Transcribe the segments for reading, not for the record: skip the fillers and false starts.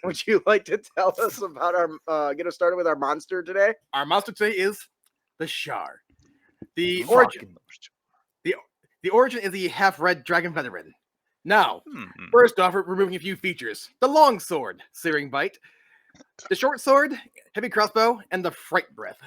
would you like to tell us about our get us started with our monster today? Our monster today is the Charr. The origin is the half-red dragon veteran. Now, first off, we're removing a few features. The long sword, Searing Bite. The short sword, heavy crossbow, and the fright breath.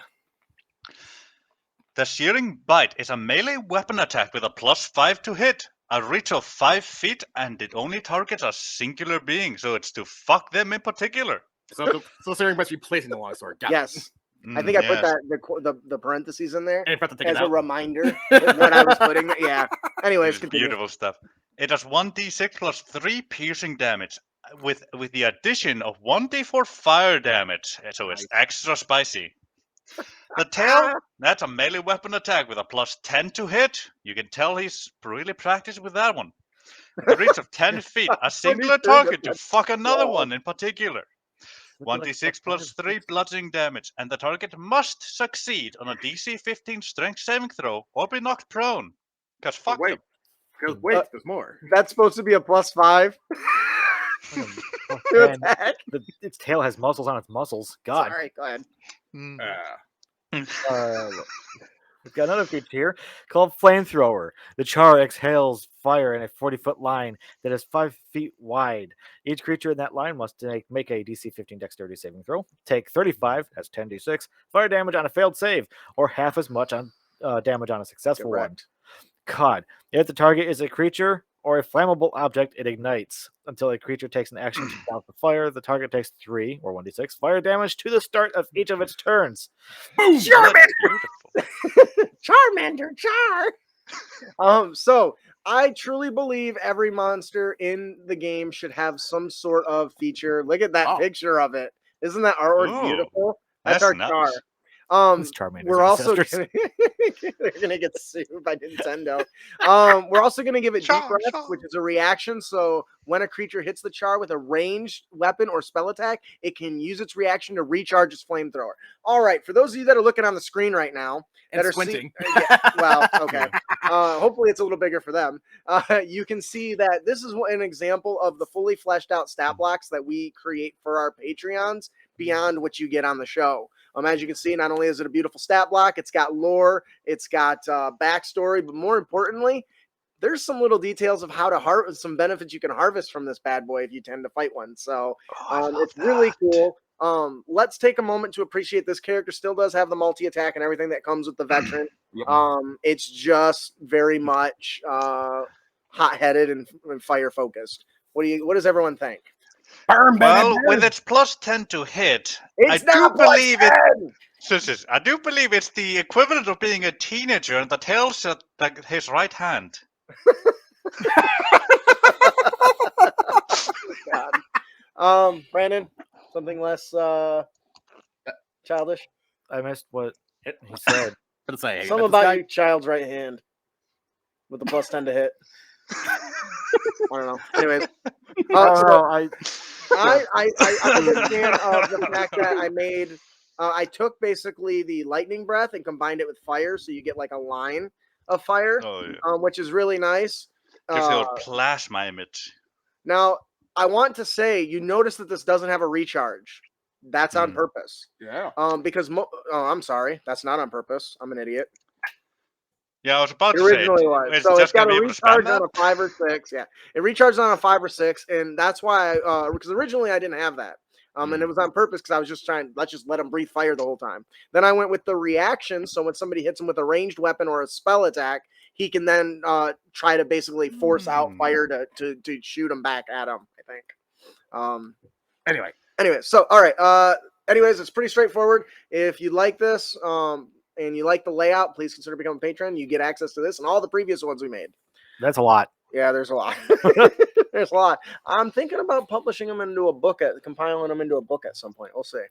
The Searing Bite is a melee weapon attack with a +5 to hit, a reach of 5 feet, and it only targets a singular being, so it's to fuck them in particular. So Searing Bite's replacing the long sword. Yes. I think I put that the parentheses in there as a reminder of what I was putting. Yeah. Anyways, continue. Beautiful stuff. It does 1d6 plus 3 piercing damage with the addition of 1d4 fire damage, so it's extra spicy. The tail, that's a melee weapon attack with a +10 to hit. You can tell he's really practiced with that one. The reach of 10 feet, a singular target to fuck another one in particular. 1d6 plus 3 bludgeoning damage, and the target must succeed on a DC 15 strength saving throw or be knocked prone. Because fuck them. Because wait, there's more. That's supposed to be a +5. Its tail has muscles on its muscles. God. Sorry, go ahead. We've got another feature here called Flamethrower. The Charr exhales fire in a 40-foot line that is 5 feet wide. Each creature in that line must make a DC 15 dexterity saving throw, take 35, that's 10d6, fire damage on a failed save, or half as much on damage on a successful one. God. If the target is a creature or a flammable object, it ignites. Until a creature takes an action to douse the fire, the target takes 3, or 1d6, fire damage to the start of each of its turns. Boom! Charmander! Charmander! Char! So, I truly believe every monster in the game should have some sort of feature. Look at that picture of it. Isn't that artwork beautiful? That's our nice. Char. We're also gonna, they're gonna get sued by Nintendo. We're also gonna give it Deep Breath, which is a reaction. So when a creature hits the Charr with a ranged weapon or spell attack, it can use its reaction to recharge its flamethrower. All right, for those of you that are looking on the screen right now that are squinting, okay. Hopefully it's a little bigger for them. You can see that this is an example of the fully fleshed out stat blocks that we create for our Patreons beyond what you get on the show. As you can see, not only is it a beautiful stat block, it's got lore, it's got backstory, but more importantly, there's some little details of how to harvest, some benefits you can harvest from this bad boy if you tend to fight one. So it's really cool. Let's take a moment to appreciate this character. Still does have the multi-attack and everything that comes with the veteran. It's just very much hot-headed and fire-focused. What does everyone think? Well, with its +10 to hit, I do believe it's the equivalent of being a teenager, and the tail's at his right hand. God. Brandon, something less childish. I missed what he said. Something about your child's right hand with the +10 to hit. I don't know. Anyways, I'm a big fan of the fact that I made. I took basically the lightning breath and combined it with fire, so you get like a line of fire, which is really nice. Gives you a plasma image. Now, I want to say, you notice that this doesn't have a recharge. That's on purpose. Yeah. Because I'm sorry, that's not on purpose. I'm an idiot. Yeah, I was about to say originally was. So it's got a recharge on a 5 or 6. Yeah, it recharges on a 5 or 6, and that's why. Because originally I didn't have that. And it was on purpose because I was just trying. Let's just let him breathe fire the whole time. Then I went with the reaction. So when somebody hits him with a ranged weapon or a spell attack, he can then try to basically force out fire to shoot him back at him. I think. Anyway. So all right. Anyways, it's pretty straightforward. If you like this, and you like the layout, please consider becoming a patron. You get access to this and all the previous ones we made. That's a lot. Yeah, there's a lot. There's a lot. I'm thinking about publishing them into a book, compiling them into a book at some point. We'll see.